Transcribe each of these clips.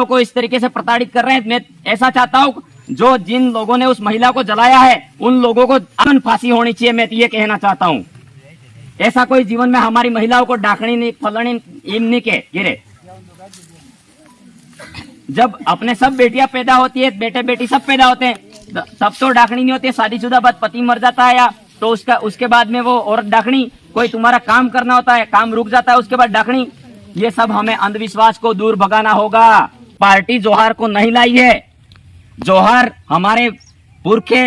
महिलाओं को इस तरीके से प्रताड़ित कर रहे हैं। मैं ऐसा चाहता हूँ जो जिन लोगों ने उस महिला को जलाया है उन लोगों को आजीवन फांसी होनी चाहिए। मैं ये कहना चाहता हूँ, ऐसा कोई जीवन में हमारी महिलाओं को डाकनी नहीं, फलनी नहीं के गिरे। जब अपने सब बेटियां पैदा होती है, बेटे बेटी सब पैदा होते हैं, तब तो डाकनी नहीं होती है। शादीशुदा बाद पति मर जाता है या तो उसके बाद में वो औरत डाकनी। कोई तुम्हारा काम करना होता है, काम रुक जाता है, उसके बाद डाकनी। ये सब हमें अंधविश्वास को दूर भगाना होगा। पार्टी जोहार को नहीं लाई है। जोहार हमारे पुरखे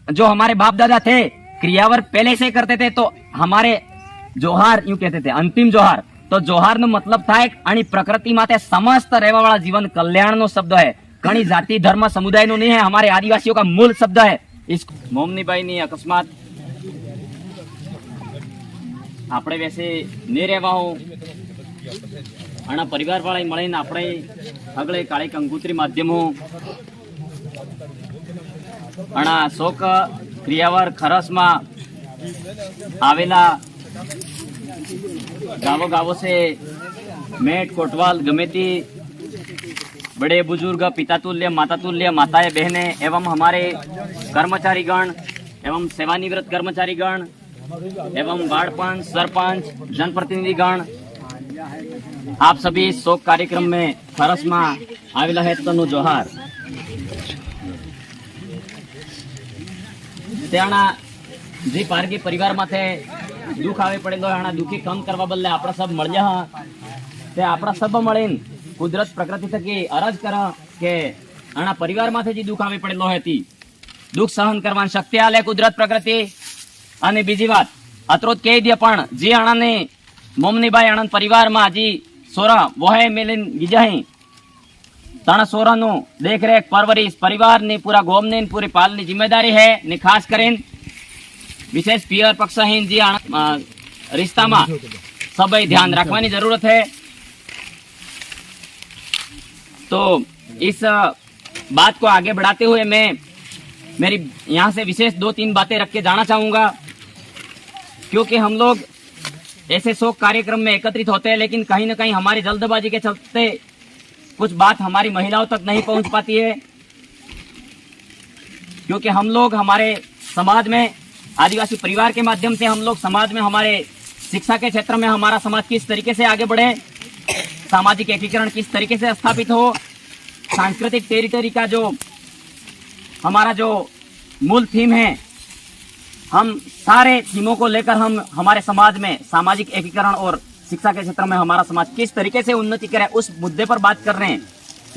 जो हमारे बाप दादा थे क्रियावर पहले से करते थे, तो हमारे जोहार यूं कहते थे, अंतिम जोहार। तो जोहार नो मतलब થાય અને પ્રકૃતિ માટે समस्त રહેવા वाला जीवन कल्याण नो शब्द है। कणी जाति धर्म समुदाय नो नहीं है, हमारे आदिवासियों का मूल शब्द है। इस मोमनीबाई ની અકસ્માત આપણે वैसे नहीं રહેવા હું આના પરિવાર વાળા મળીને આપણે હગળે કાળી કંકુત્રી માધ્યમો આના શોક ક્રિયાવર ખરસમાં આવેલા गावों गावों से मेट कोटवाल गमेती बड़े बुजुर्ग पिता तुल्य माता तुल्य माताएं बहने एवं हमारे कर्मचारी गण एवं सेवानिवृत्त कर्मचारी गण एवं वार्ड पंच सरपंच जनप्रतिनिधि गण आप सभी शोक कार्यक्रम में फरस में आवेला है तनु जोहार। त्याना जी पारगी परिवार माथे दुख आवे पड़ेलो है, दुखी कम करवा बदले आपड़ा सब मळ्या ते आपड़ा सब मळीने कुदरत प्रकृति थकी अरज करा के आना परिवार माथे जी दुख आवे पड़ेलो है ती दुख सहन करवानी शक्ति आले कुदरत प्रकृति। अने बीजी बात अतरोत कही दिया पण जी आणाने मोमनीबाई आनंद परिवार में जी सोरा वोहे मेलिन गिजाही तण सोरा नु देख रेख परवरिश परिवार ने पूरा गोम ने पूरी पालनी जिम्मेदारी है ने खास करीन विशेष पियर पक्षहीन जी रिश्ता में सब ध्यान रखवानी जरूरत है। तो इस बात को आगे बढ़ाते हुए मैं मेरी यहाँ से विशेष 2-3 बातें रख के जाना चाहूंगा, क्योंकि हम लोग ऐसे शोक कार्यक्रम में एकत्रित होते हैं लेकिन कहीं न कहीं हमारी जल्दबाजी के चलते कुछ बात हमारी महिलाओं तक नहीं पहुंच पाती है। क्योंकि हम लोग हमारे समाज में आदिवासी परिवार के माध्यम से हम लोग समाज में हमारे शिक्षा के क्षेत्र में हमारा समाज किस तरीके से आगे बढ़े, सामाजिक एकीकरण किस तरीके से स्थापित हो, सांस्कृतिक टेरिटरी का जो हमारा जो मूल थीम है, हम सारे थीमों को लेकर हम हमारे समाज में सामाजिक एकीकरण और शिक्षा के क्षेत्र में हमारा समाज किस तरीके से उन्नति करे उस मुद्दे पर बात कर रहे हैं।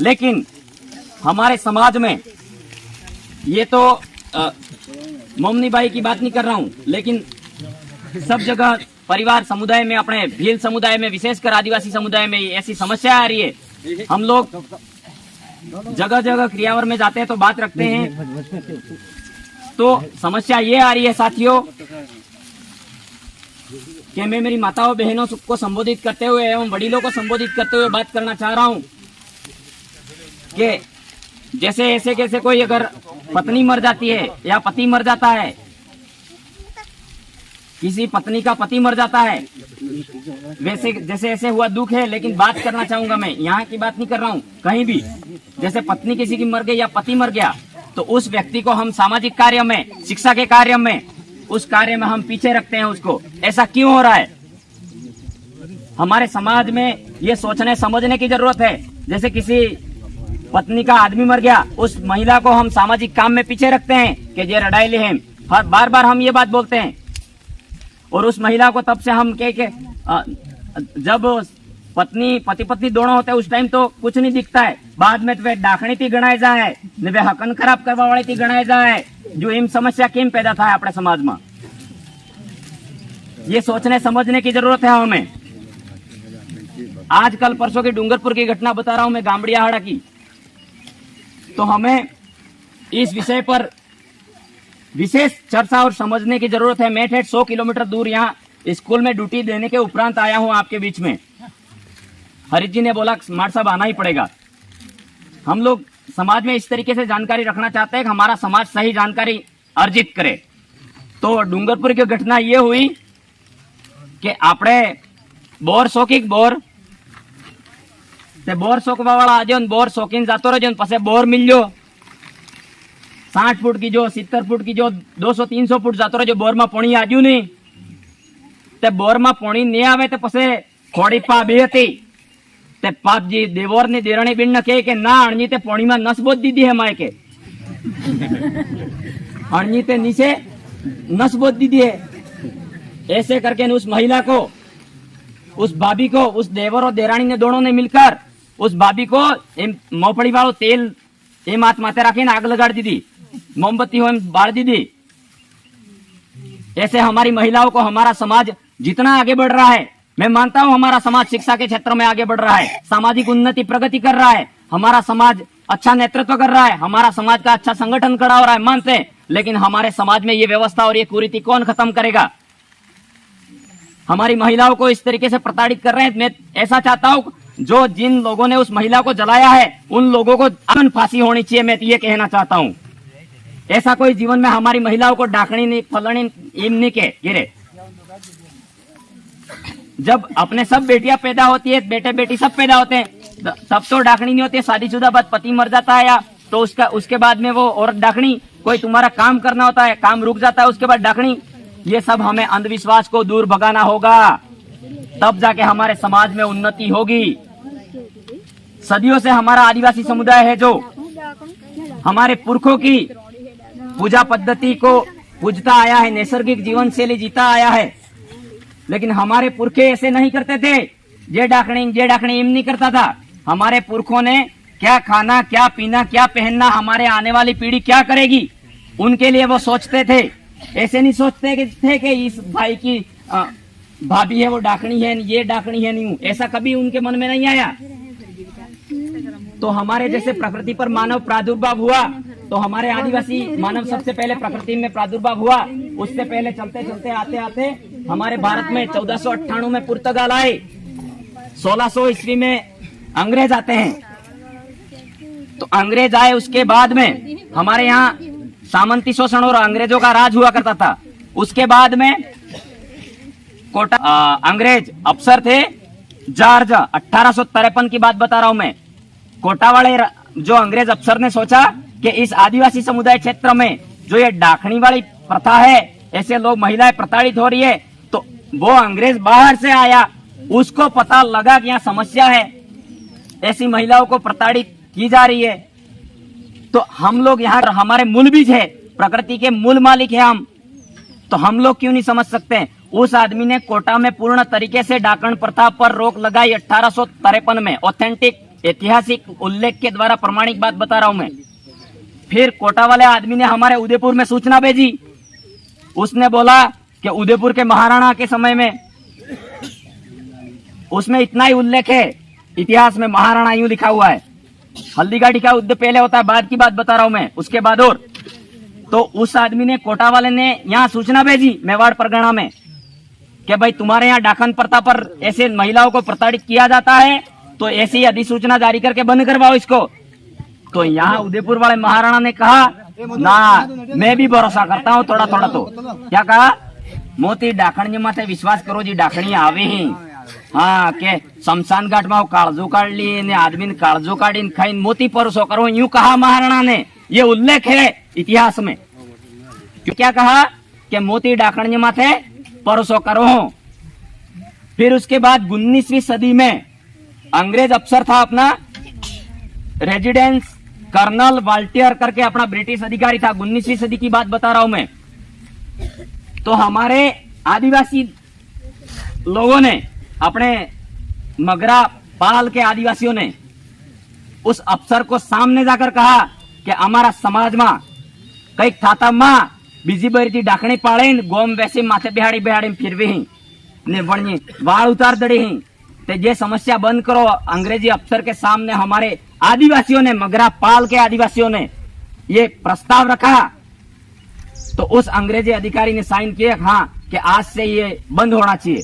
लेकिन हमारे समाज में ये तो मोमनीबाई की बात नहीं कर रहा हूँ, लेकिन सब जगह परिवार समुदाय में अपने भील समुदाय में विशेषकर आदिवासी समुदाय में ऐसी समस्या आ रही है। हम लोग जगह जगह क्रियावर में जाते हैं तो बात रखते हैं, तो समस्या ये आ रही है साथियों कि मैं मेरी माताओं बहनों को संबोधित करते हुए एवं वडीलों को संबोधित करते हुए बात करना चाह रहा हूँ कि जैसे ऐसे कैसे कोई अगर पत्नी मर जाती है या पति मर जाता है, किसी पत्नी का पति मर जाता है, वैसे जैसे ऐसे हुआ दुख है। लेकिन बात करना चाहूंगा, मैं यहाँ की बात नहीं कर रहा हूँ, कहीं भी जैसे पत्नी किसी की मर गई या पति मर गया तो उस व्यक्ति को हम सामाजिक कार्य में, शिक्षा के कार्य में, उस कार्य में हम पीछे रखते हैं उसको। ऐसा क्यों हो रहा है? हमारे समाज में ये सोचने समझने की जरूरत है। जैसे किसी पत्नी का आदमी मर गया, उस महिला को हम सामाजिक काम में पीछे रखते हैं कि ये रडाइले हैं, बार बार हम ये बात बोलते हैं। और उस महिला को तब से हम कह के जब पति पत्नी दोनों होते हैं उस टाइम तो कुछ नहीं दिखता है, बाद में वे डाकणी थी गणाय जाए ने वे हकन खराब करवा वाली थी गणाय जाए। जो एम समस्या केम पैदा था अपने समाज में, ये सोचने समझने की जरूरत है हमें। आजकल परसों की डूंगरपुर की घटना बता रहा हूं मैं, गामड़ियाहाड़ा की। तो हमें इस विषय पर विशेष चर्चा और समझने की जरूरत है। मैं 100 किलोमीटर दूर यहाँ स्कूल में ड्यूटी देने के उपरांत आया हूँ आपके बीच में। हरित जी ने बोला स्मार्ट साहब आना ही पड़ेगा। हम लोग समाज में इस तरीके से जानकारी रखना चाहते हैं कि हमारा समाज सही जानकारी अर्जित करे। तो डूंगरपुर की घटना ये हुई कि आपने बोर शौकिक बोर તે બોર શોકવા વાળા આજે બોર શોકીને જતો રહેજો, પછી બોર મિલજો 60 ફૂટ की जो 70 फूट की जो 200-300 फूट जातो रहो, बोर में पानी आजू नहीं, ते बोर में पानी नहीं आवे तो पसे खोड़ी पा भी थी, ते पाप जी देवोर ने देराणी बिन ने कहे के ना अणजी ते पानी में नस बोध दीदी है माए के अणजी ते नीचे नस बोध दीदी है। ऐसे करके उस महिला को, उस भाभी को, उस देवर और देराणी ने दोनों ने मिलकर उस भाभी को मूंगफली वालों तेल एम हाथ माथे रखीने आग लगा दी थी, मोमबत्ती हो बाढ़ दी थी। ऐसे हमारी महिलाओं को हमारा समाज जितना आगे बढ़ रहा है, मैं मानता हूं हमारा समाज शिक्षा के क्षेत्र में आगे बढ़ रहा है, सामाजिक उन्नति प्रगति कर रहा है, हमारा समाज अच्छा नेतृत्व कर रहा है, हमारा समाज का अच्छा संगठन खड़ा हो रहा है, मानते हैं, लेकिन हमारे समाज में ये व्यवस्था और ये कुरीति कौन खत्म करेगा? हमारी महिलाओं को इस तरीके से प्रताड़ित कर रहे हैं। मैं ऐसा चाहता हूं जो जिन लोगों ने उस महिला को जलाया है उन लोगों को आजीवन फांसी होनी चाहिए। मैं ये कहना चाहता हूं, ऐसा कोई जीवन में हमारी महिलाओं को डाकनी नहीं, फलनी नहीं के गिरे। जब अपने सब बेटियां पैदा होती है, बेटे बेटी सब पैदा होते हैं, तब तो डाकनी नहीं होती है। शादीशुदा बाद पति मर जाता है या तो उसके बाद में वो औरत डाकनी, कोई तुम्हारा काम करना होता है, काम रुक जाता है, उसके बाद डाकनी। ये सब हमें अंधविश्वास को दूर भगाना होगा, तब जाके हमारे समाज में उन्नति होगी। सदियों से हमारा आदिवासी समुदाय है जो हमारे पुरखों की पूजा पद्धति को पूजता आया है, नैसर्गिक जीवन शैली जीता आया है, लेकिन हमारे पुरखे ऐसे नहीं करते थे। जे डाकनी एम नहीं करता था। हमारे पुरखों ने क्या खाना, क्या पीना, क्या पहनना, हमारे आने वाली पीढ़ी क्या करेगी, उनके लिए वो सोचते थे। ऐसे नहीं सोचते थे कि इस भाई की भाभी है वो डाकनी है, ये डाकनी है, नहीं, ऐसा कभी उनके मन में नहीं आया। तो हमारे जैसे प्रकृति पर मानव प्रादुर्भाव हुआ, तो हमारे आदिवासी मानव सबसे पहले प्रकृति में प्रादुर्भाव हुआ। उससे पहले चलते चलते आते आते हमारे भारत में 1498 में पुर्तगाल आए, 1600 ईस्वी में अंग्रेज आते हैं। तो अंग्रेज आए, उसके बाद में हमारे यहाँ सामंती शोषण और अंग्रेजों का राज हुआ करता था। उसके बाद में कोटा अंग्रेज अफसर थे जॉर्ज, 1853 की बात बता रहा हूं मैं। कोटा वाले जो अंग्रेज अफसर ने सोचा कि इस आदिवासी समुदाय क्षेत्र में जो ये डाकनी वाली प्रथा है, ऐसे लोग महिलाएं प्रताड़ित हो रही है, तो वो अंग्रेज बाहर से आया, उसको पता लगा कि यहाँ समस्या है, ऐसी महिलाओं को प्रताड़ित की जा रही है। तो हम लोग यहाँ, हमारे मूल बीज है, प्रकृति के मूल मालिक है हम, तो हम लोग क्यों नहीं समझ सकते? उस आदमी ने कोटा में पूर्ण तरीके से डाकण प्रथा पर रोक लगाई 1853 में। ऑथेंटिक ऐतिहासिक उल्लेख के द्वारा प्रमाणिक बात बता रहा हूं मैं। फिर कोटा वाले आदमी ने हमारे उदयपुर में सूचना भेजी। उसने बोला कि उदयपुर के महाराणा के समय में, उसमें इतना ही उल्लेख है इतिहास में, महाराणा यूं लिखा हुआ है। हल्दीघाटी का युद्ध पहले होता है, बाद की बात बता रहा हूं मैं, उसके बाद और। तो उस आदमी ने, कोटा वाले ने यहाँ सूचना भेजी मेवाड़ परगना में कि भाई तुम्हारे यहाँ डाकन प्रथा पर ऐसे महिलाओं को प्रताड़ित किया जाता है, तो ऐसी अधिसूचना जारी करके बंद करवाओ इसको। तो यहाँ उदयपुर वाले महाराणा ने कहा ना, मैं भी भरोसा करता हूँ थोड़ा थोड़ा। तो क्या कहा, मोती डाकणी माथे विश्वास करो जी, डाकणी आवे ही। हाँ के शमशान घाट में काळजू काढली ने आदमी ने काळजू काढीने खाईने मोती परसो करो, यूं कहा महाराणा ने। ये उल्लेख है इतिहास में। क्या कहा कि मोती डाकणी माथे परसो करो। फिर उसके बाद 19वीं सदी में अंग्रेज अफसर था अपना रेजिडेंस कर्नल वाल्टियर करके, अपना ब्रिटिश अधिकारी था। 19वीं सदी की बात बता रहा हूं मैं। तो हमारे आदिवासी लोगों ने, अपने मगरा पाल के आदिवासियों ने उस अफसर को सामने जाकर कहा कि हमारा समाज में कई थाता मां बीजी बरी डाकणी पाड़े गोम वैसे माथे बिहाड़ी बिहाड़ी फिरवी ही ने बणी वाल उतार दड़ी ही। तो ये समस्या बंद करो। अंग्रेजी अफसर के सामने हमारे आदिवासियों ने, मगरा पाल के आदिवासियों ने ये प्रस्ताव रखा। तो उस अंग्रेजी अधिकारी ने साइन किए, हाँ कि आज से ये बंद होना चाहिए।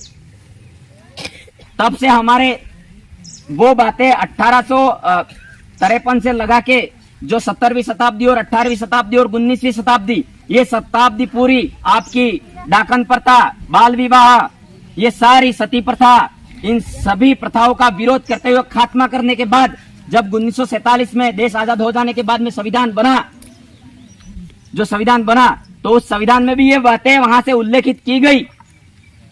तब से हमारे वो बातें 1853 से लगा के जो 17वीं शताब्दी और 18वीं शताब्दी और 19वीं शताब्दी, ये शताब्दी पूरी आपकी डाकन प्रथा, बाल विवाह, ये सारी सती प्रथा, इन सभी प्रथाओं का विरोध करते हुए खात्मा करने के बाद जब 1947 में देश आजाद हो जाने के बाद में संविधान बना, जो संविधान बना तो उस संविधान में भी ये बातें वहां से उल्लेखित की गई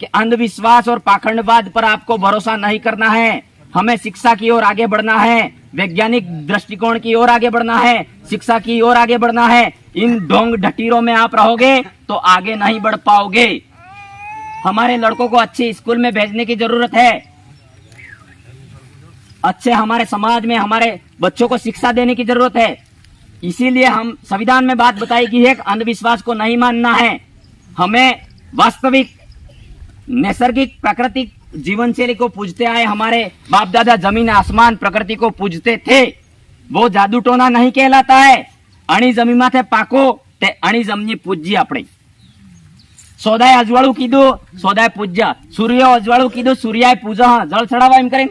कि अंधविश्वास और पाखंडवाद पर आपको भरोसा नहीं करना है, हमें शिक्षा की ओर आगे बढ़ना है, वैज्ञानिक दृष्टिकोण की ओर आगे बढ़ना है, शिक्षा की ओर आगे बढ़ना है। इन ढोंग ढटीरों में आप रहोगे तो आगे नहीं बढ़ पाओगे। हमारे लड़कों को अच्छे स्कूल में भेजने की जरूरत है, अच्छे हमारे समाज में हमारे बच्चों को शिक्षा देने की जरूरत है। इसीलिए हम संविधान में बात बताई गई है कि अंधविश्वास को नहीं मानना है, हमें वास्तविक नैसर्गिक प्राकृतिक जीवन शैली को पूजते आए। हमारे बाप दादा जमीन आसमान प्रकृति को पूजते थे, वो जादू टोना नहीं कहलाता है। अणी जमी माथे पाको ते अणी जमनी पूज्य अपने सोदाय अजवाळू कीधु सोदाय पूज्य, सूर्य अजवाळू कीधु सूर्याय पूजा, जल चढ़ावा एम करें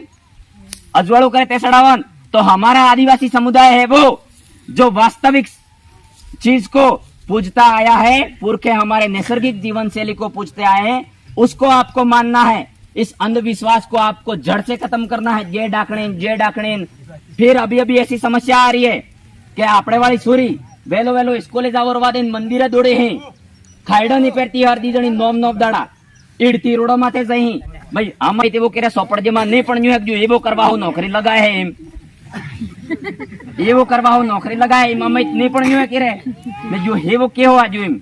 अजवाळू करे ते चढ़ावन। तो हमारा आदिवासी समुदाय है वो जो वास्तविक चीज को पूजता आया है, पुरखे हमारे नैसर्गिक जीवन शैली को पूजते आए हैं, उसको आपको मानना है। इस अंधविश्वास को आपको जड़ से खत्म करना है। जे डाकणे। फिर अभी ऐसी समस्या आ रही है कि आपड़े वाली छोरी वेलो वेलो स्कूले जावर वादे मंदिरे दौड़े हैं, खायडो नहीं पहरती हरदी जणी नोम दाड़ा ईड़ती रोडो माथे जही भाई आमा तेवो करे सोपड़जे में नहीं पण न्यू जो एवो करवा हो नौकरी लगाए है एम एवो करवा हो नौकरी लगाए एम अमित नहीं पण न्यू करे ने जो है वो के हो आज एम।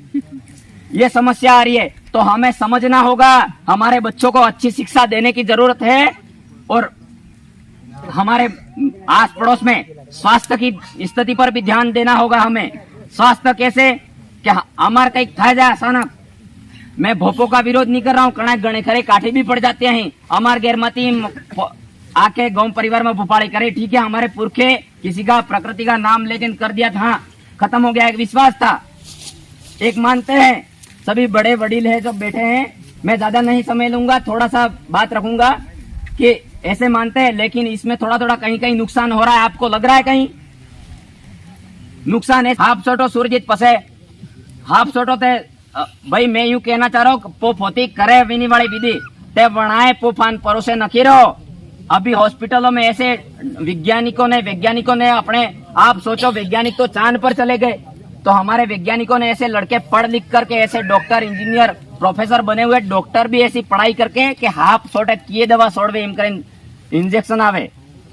ये समस्या आ रही है तो हमें समझना होगा, हमारे बच्चों को अच्छी शिक्षा देने की जरूरत है और हमारे आस पड़ोस में स्वास्थ्य की स्थिति पर भी ध्यान देना होगा। हमें स्वास्थ्य कैसे क्या हमारे कहीं था जाए अचानक, मैं भोपो का विरोध नहीं कर रहा हूँ, कणा गणे खरे काठे भी पड़ जाते हैं, हमारे गैरमती आके गांव परिवार में भोपाड़ी करे, ठीक है हमारे पुरखे किसी का प्रकृति का नाम लेकिन कर दिया था, हाँ खत्म हो गया, एक विश्वास था, एक मानते हैं। सभी बड़े वडील है जो बैठे हैं, मैं ज्यादा नहीं समय लूंगा, थोड़ा सा बात रखूंगा कि ऐसे मानते हैं लेकिन इसमें थोड़ा थोड़ा कहीं कहीं नुकसान हो रहा है। आपको लग रहा है कहीं नुकसान है? हाफ सोटो सूरजीत पसे हाफ सोटो थे भाई, मैं यूं कहना चाह रहा हूँ पोप होती करे विनी वाली विधि ते बनाए पोफान परोसे नखी रहो। अभी हॉस्पिटलों में ऐसे वैज्ञानिकों ने अपने, आप सोचो वैज्ञानिक तो चांद पर चले गए, तो हमारे वैज्ञानिकों ने ऐसे लड़के पढ़ लिख करके ऐसे डॉक्टर इंजीनियर प्रोफेसर बने हुए, डॉक्टर भी ऐसी पढ़ाई करके कि हाफ सोटे किए दवा सोड़वे एम करें इंजेक्शन आवे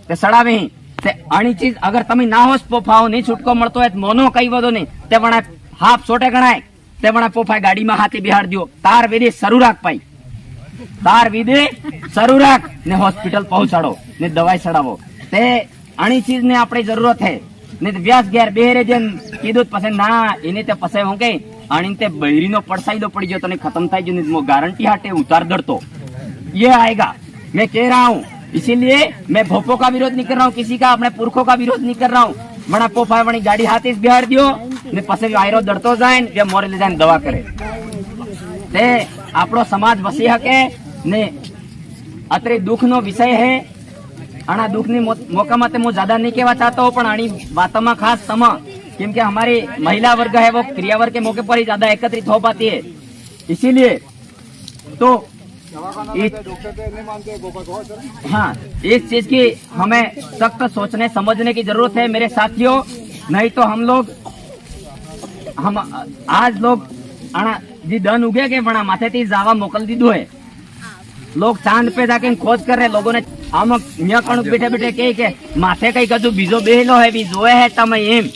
ते सड़ावे ही ते अणी चीज अगर तमे ना होस पोफाओ नहीं छूटको मळतो है मोनो कई वधो नहीं ते वणा हाफ सोटे गणाय ते वणा पोफाय गाड़ी में हाथी बिहार दियो, तार विधि शरू राख पाई, तार विधि शरू राख ने हॉस्पिटल पहुंचाड़ो ने दवाई चढ़ावो ते अणी चीज ने आपणी जरूरत है। नहीं तो व्यास गैर बेहरे जन कीधु पसे ना इने ते पसे हो गई आणि ते बहरीनो पड़साईदो पड़ी जो तने खत्म थाई जो नहीं गारंटी हाटे उतार दड़तो ये आएगा। मैं कह रहा हूँ, इसीलिए मैं भोपो का विरोध नहीं कर रहा हूँ, किसी का अपने पुरखों का विरोध नहीं कर रहा हूँ। बड़ा पोफा बड़ी गाड़ी हाथी से बिहार दियो ने पसे आयरो दड़तो जाए वे मोरे ले जाए दवा करे ते आपड़ो समाज बसी हके ने अतरे दुख नो विषय है। आना दुख नी मौका माते मु ज्यादा नहीं कहवा चाहता हूँ, पण आनी बातों में खास सम क्योंकि हमारी महिला वर्ग है वो क्रिया वर्ग के मौके पर ही ज्यादा एकत्रित हो पाती है, इसीलिए तो हाँ इस चीज की हमें सख्त सोचने समझने की जरूरत है मेरे साथियों। नहीं तो हम आज लोग आना जी दन उगे के बना माथे थी जावा मोकल दीधु है, लोग चांद पे जाके खोज कर रहे, लोगों ने हम यहाँ कणुक बैठे बैठे कहे के माथे कई कदू बीजो बेहलो है भी जोए है तम एम।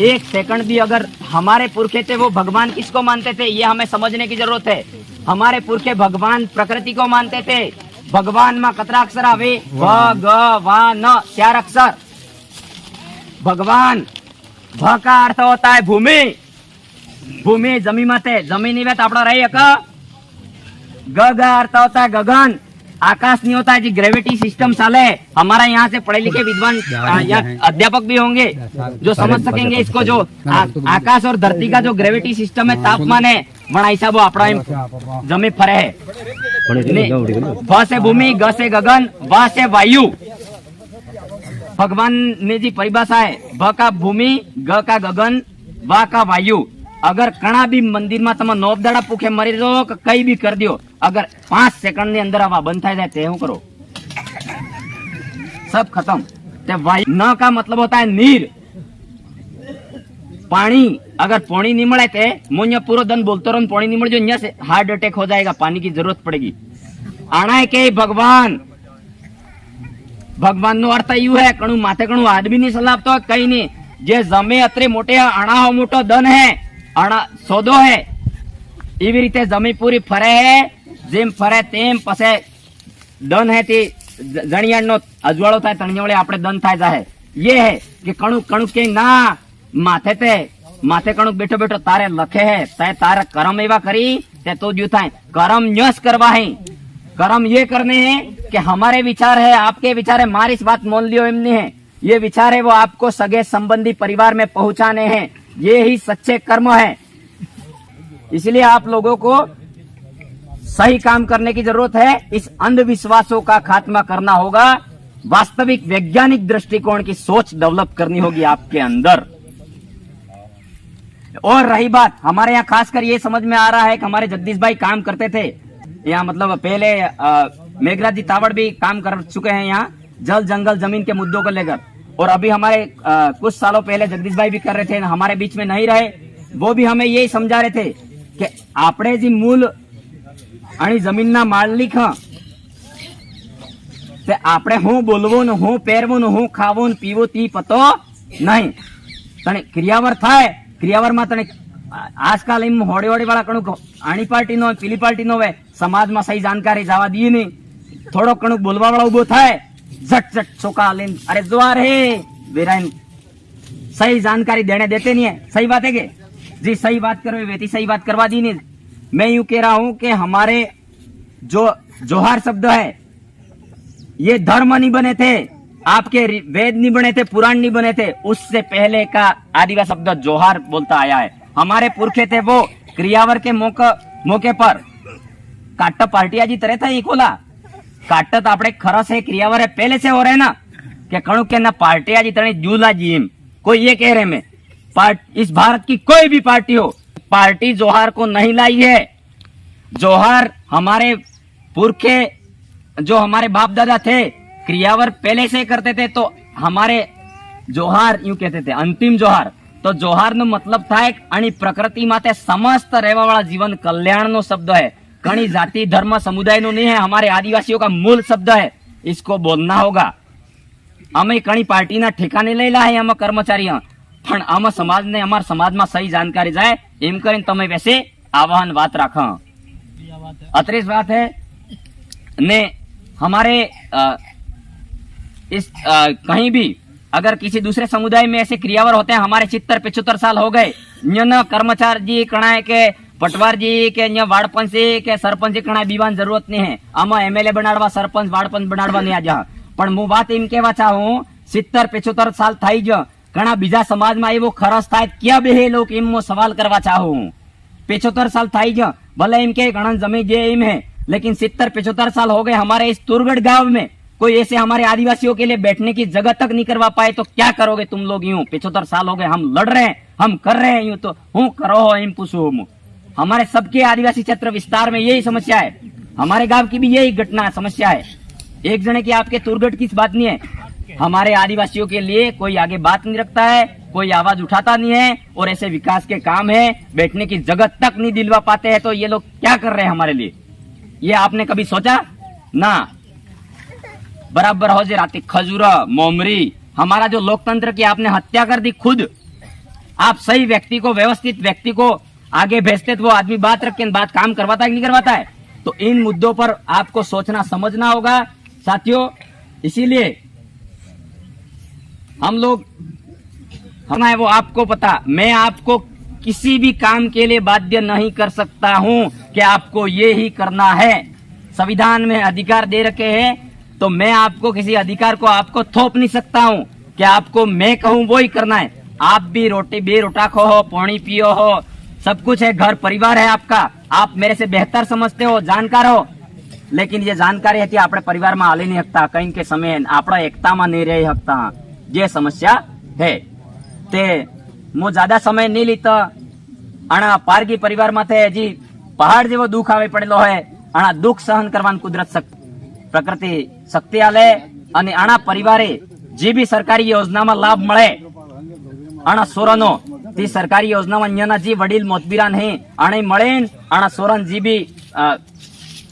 एक सेकंड भी अगर हमारे पुरखे थे वो भगवान किसको मानते थे ये हमें समझने की जरूरत है। हमारे पुरखे भगवान प्रकृति को मानते थे। भगवान में कतरा अक्षर आवे? भगवान 4 अक्षर। भगवान भ का अर्थ होता है भूमि, भूमि जमी माते जमीनी में आपड़ा रही एक। ग का अर्थ होता है गगन, आकाश नहीं होता है जी ग्रेविटी सिस्टम चाले। हमारा यहाँ से पढ़े लिखे विद्वान अध्यापक भी होंगे जो समझ सकेंगे इसको, जो आकाश और धरती का जो ग्रेविटी सिस्टम है, तापमान है, बड़ा हिसाब अपना जमी फरे है। भ से भूमि, ग से गगन, व से वायु। भगवान ने जी परिभाषा है भ का भूमि, ग का गगन, व का वायु। अगर कणा भी मंदिर में तमे 9 दाड़ा भूखे मरी जाओ कि कई भी कर दियो, अगर 5 सेकंड ની અંદર हवा बंद થાય જાય તે શું करो, सब खत्म। ते वायु न का मतलब होता है नीर, पानी। अगर पानी नहीं मिले थे मुझे पूरा दिन बोलते रहो पानी नहीं मिले जो यहाँ से हार्ट अटैक हो जाएगा, पानी की जरूरत पड़ेगी। आना है के भगवान, भगवान नो अर्थ यू है कणु माथे कणु आदमी नहीं सलाहतो कई नहीं, जे जमे अतरे मोटे अणा हो मोटो धन है, अणा सोदो है, एवी रीते जमी पूरी फरे है, जेम फरे तेम पसे धन है ते जणियाण नो अजवाळो थाय तणियोळे आपणे दन थाय जाहे। ये है कि कणु कणु के ना माथे ते माथे कणु बैठो बैठो तारे लखे है, ते तारे कर्म एवा करी ते तो ज्यू थाय। कर्म न्यस करवा है, कर्म ये करने हैं कि हमारे विचार है, आपके विचार है, मारी इस बात मोल लियो एमनी है, ये विचार है वो आपको सगे संबंधी परिवार में पहुंचाने हैं, ये ही सच्चे कर्म है। इसलिए आप लोगों को सही काम करने की जरूरत है, इस अंधविश्वासों का खात्मा करना होगा, वास्तविक वैज्ञानिक दृष्टिकोण की सोच डेवलप करनी होगी आपके अंदर। और रही बात, हमारे यहाँ खासकर ये समझ में आ रहा है कि हमारे जगदीश भाई काम करते थे यहाँ, मतलब पहले मेघराज जी तावड़ भी काम कर चुके हैं यहाँ जल जंगल जमीन के मुद्दों को लेकर, और अभी हमारे कुछ सालों पहले जगदीश भाई भी कर रहे थे, हमारे बीच में नहीं रहे, वो भी हमें यही समझा रहे थे कि आपने जी मूल आणि जमीन ना मालिक ते आपणे हूँ बोलवो न हूँ पेरवो न हूँ खावो न पीवो ती पतो नहीं, तने क्रियावर थाय, क्रियावर में तने आजकल एम होड़ी होड़ी वाला कणुक आनी पार्टी नो पीली पार्टी नो वे समाज में सही जानकारी जावा दी नहीं, थोड़ो कणुक बोलवा वाला उभो थाय झट झट चौका लेन अरे द्वार है बेराइन, सही जानकारी देने देते नहीं है। सही बात है कि जी सही बात करो, वेती सही बात करवा दी नहीं। मैं यूं कह रहा हूं कि हमारे जो जोहार शब्द है ये धर्म नहीं बने थे, आपके वेद नहीं बने थे, पुराण नहीं बने थे, उससे पहले का आदिवासी शब्द जोहार बोलता आया है। हमारे पुरखे थे वो क्रियावर के मौके पर काट पार्टिया जी तरह था, खोला काटत आपड़े खरस है क्रियावर है पहले से हो रहे ना कि कणु के ना पार्टिया जी तरह जूला जी एम कोई ये कह रहे में इस भारत की कोई भी पार्टी हो, पार्टी जोहार को नहीं लाई है। जोहार हमारे पुरखे जो हमारे बाप दादा थे क्रियावर पहले से करते थे, तो हमारे जोहार यूं कहते थे अंतिम जोहार। तो जोहार नो मतलब था आणि प्रकृति माते समस्त रहवा वाला जीवन कल्याण नो शब्द है, कणी जाति धर्म समुदाय नो नहीं है, हमारे आदिवासियों का मूल शब्द है, इसको बोलना होगा। अमे कणी पार्टी ना ठेकाने लेला है हम कर्मचारी, पण आम समाज ने अमार समाज में सही जानकारी जाए एम करीने तमे वैसे आह्वान बात राखो। अतरीस बात है ने हमारे कहीं भी अगर किसी दूसरे समुदाय में ऐसे क्रियावर होते हैं, हमारे 70-75 साल हो गए, न कर्मचारी जी कणाए के पटवार जी के वाड़पंच के सरपंच जी कणाए बीवान जरूरत नहीं है, आमा एमएलए बनाड़वा सरपंच वाड़पंच बनाड़वा नहीं आ जा। पण मु बात एम कहवा चाहूं 70-75 साल थाई ज घणा बीजा समाज में एवो खरस थाय क्या बे लोग एम सवाल करवा चाहूं। 75 साल थाई ज भले एम के घणा जमी जे एम है, लेकिन 70-75 साल हो गए हमारे इस तुरगढ़ गांव में कोई ऐसे हमारे आदिवासियों के लिए बैठने की जगह तक नहीं करवा पाए, तो क्या करोगे तुम लोग? यूं 75 साल हो गए हम लड़ रहे हैं, हम कर रहे हैं, यूं तो हूं करो हो एम पूछो। हमारे सबके आदिवासी क्षेत्र विस्तार में यही समस्या है, हमारे गांव की भी यही घटना समस्या है। एक जने की आपके तुरगढ़ की बात नहीं है, हमारे आदिवासियों के लिए कोई आगे बात नहीं रखता है, कोई आवाज उठाता नहीं है, और ऐसे विकास के काम है बैठने की जगह तक नहीं दिलवा पाते हैं, तो ये लोग क्या कर रहे हैं हमारे लिए? ये आपने कभी सोचा ना? बराबर हो जे राती खजूरा मोमरी, हमारा जो लोकतंत्र की आपने हत्या कर दी खुद। आप सही व्यक्ति को, व्यवस्थित व्यक्ति को आगे भेजते तो वो आदमी बात रख के बात काम करवाता है कि नहीं करवाता है? तो इन मुद्दों पर आपको सोचना समझना होगा साथियों। इसीलिए हम लोग है वो आपको पता, मैं आपको किसी भी काम के लिए बाध्य नहीं कर सकता हूं कि आपको ये ही करना है। संविधान में अधिकार दे रखे हैं, तो मैं आपको किसी अधिकार को आपको थोप नहीं सकता हूं कि आपको मैं कहूं वो ही करना है। आप भी रोटी बे रोटा खो हो, पानी पियो हो, सब कुछ है, घर परिवार है आपका, आप मेरे से बेहतर समझते हो, जानकार हो, लेकिन ये जानकारी है अपने परिवार में हाली नहीं सकता, कहीं के समय आप एकता में नहीं रही सकता, ये समस्या है। ते मु ज्यादा समय नहीं लीता, આના પારગી પરિવાર માથે હજી પહાડ જેવો દુઃખ આવે પડેલો હોય, આના દુઃખ સહન કરવાનું કુદરત પ્રકૃતિ શક્તિ આલે, અને આના પરિવારે જે બી સરકારી યોજનામાં લાભ મળે, આના સોરનો તે सरकारी योजना में अन्य जी वडील मोतबीरान है आने મળે, आना सोरन जी भी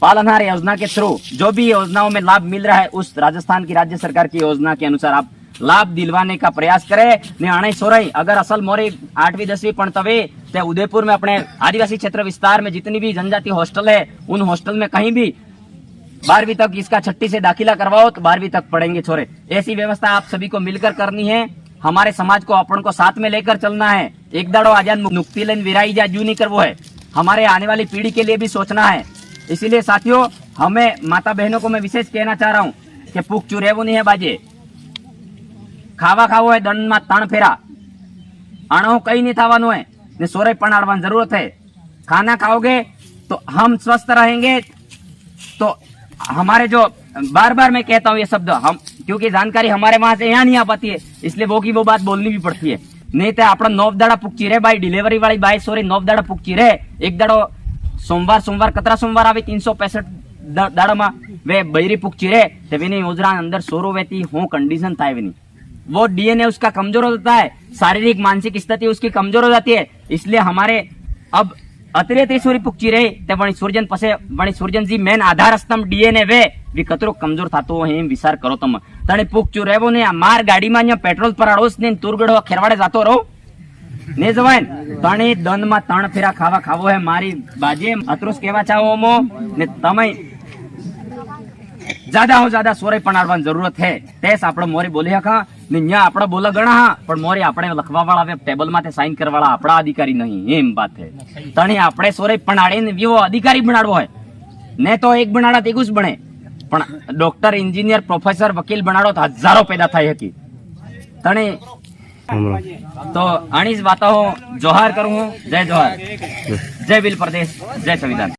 पालनहार योजना के थ्रू जो भी योजनाओं में लाभ मिल रहा है उस राजस्थान की राज्य सरकार की योजना के अनुसार आप लाभ दिलवाने का प्रयास करे। ने आने सोरई अगर असल मोरी 8वीं 10वीं पढ़तवे ते उदयपुर में अपने आदिवासी क्षेत्र विस्तार में जितनी भी जनजाति हॉस्टल है उन हॉस्टल में कहीं भी 12वीं तक इसका 6ठी से दाखिला करवाओ तो 12वीं तक पढ़ेंगे छोरे। ऐसी व्यवस्था आप सभी को मिलकर करनी है। हमारे समाज को अपन को साथ में लेकर चलना है। एक दाड़ो आजाद मुक्ति लेन विराई जा जू नहीं करवो है, हमारे आने वाली पीढ़ी के लिए भी सोचना है। इसीलिए साथियों हमें माता बहनों को मैं विशेष कहना चाह रहा हूँ कि पुख चुरेवो नहीं है बाजे, खावा खावो है दंड में 3 फेरा, आणो कई नहीं थावानो है ने सोरे पणाड़वानी जरूरत है। खाना खाओगे तो हम स्वस्थ रहेंगे। तो हमारे जो बार बार मैं कहता हूँ ये शब्द, हम क्योंकि जानकारी हमारे वहां से यहाँ नहीं आ पाती है, इसलिए वो की वो बात बोलनी भी पड़ती है। नहीं तो अपना 9 दाड़ा पुकची रे भाई, डिलीवरी वाली बाई सोरी 9 दाड़ा पुकची रे। एक दाड़ो सोमवार कतरा सोमवार आवे 365 दाड़ा में वे बैरी पुकची रे तो विनी योजना अंदर सोरो वेती हो कंडीशन था विनी, वो डीएनए उसका कमजोर हो जाता है, शारीरिक मानसिक स्थिति उसकी कमजोर हो जाती है। इसलिए हमारे अब अतरे तेसोरी पुकची रे ते वणी सूर्यन पसे वणी सूर्यन जी मेन आधार स्तंभ डीएनए वे भी कतरो कमजोर थातो है विचार करो तम। तने पुकचू रेवो ने मार गाड़ी में पेट्रोल पराड़ोस ने तुरगढ़ो खेरवाड़े जातो रहो ने जवान तने दन में 3 फेरा खावा खावो है मारी बाजे अतरोस केवा चाहो मो ने तमे ज्यादा हो ज्यादा सोरे पणाड़वानी जरूरत है। तेस आपड़ो मोरी बोली हका ने न्या आपड़ा बोला गणा हा पण मोरी आपणे लखवा वाला टेबल माथे साइन करवा वाला आपड़ा अधिकारी नहीं, एम बात है। तने आपणे सोरे पणाड़े ने वो अधिकारी बनाड़वो है ने तो एक बनाड़ा तेगुस बने, पण डॉक्टर इंजीनियर प्रोफेसर वकील बनाड़ो तो हजारों पैदा थाई हकी। तने तो आनी ज बातो जोहार करूं, जय जोहार, जय बिल प्रदेश, जय संविधान।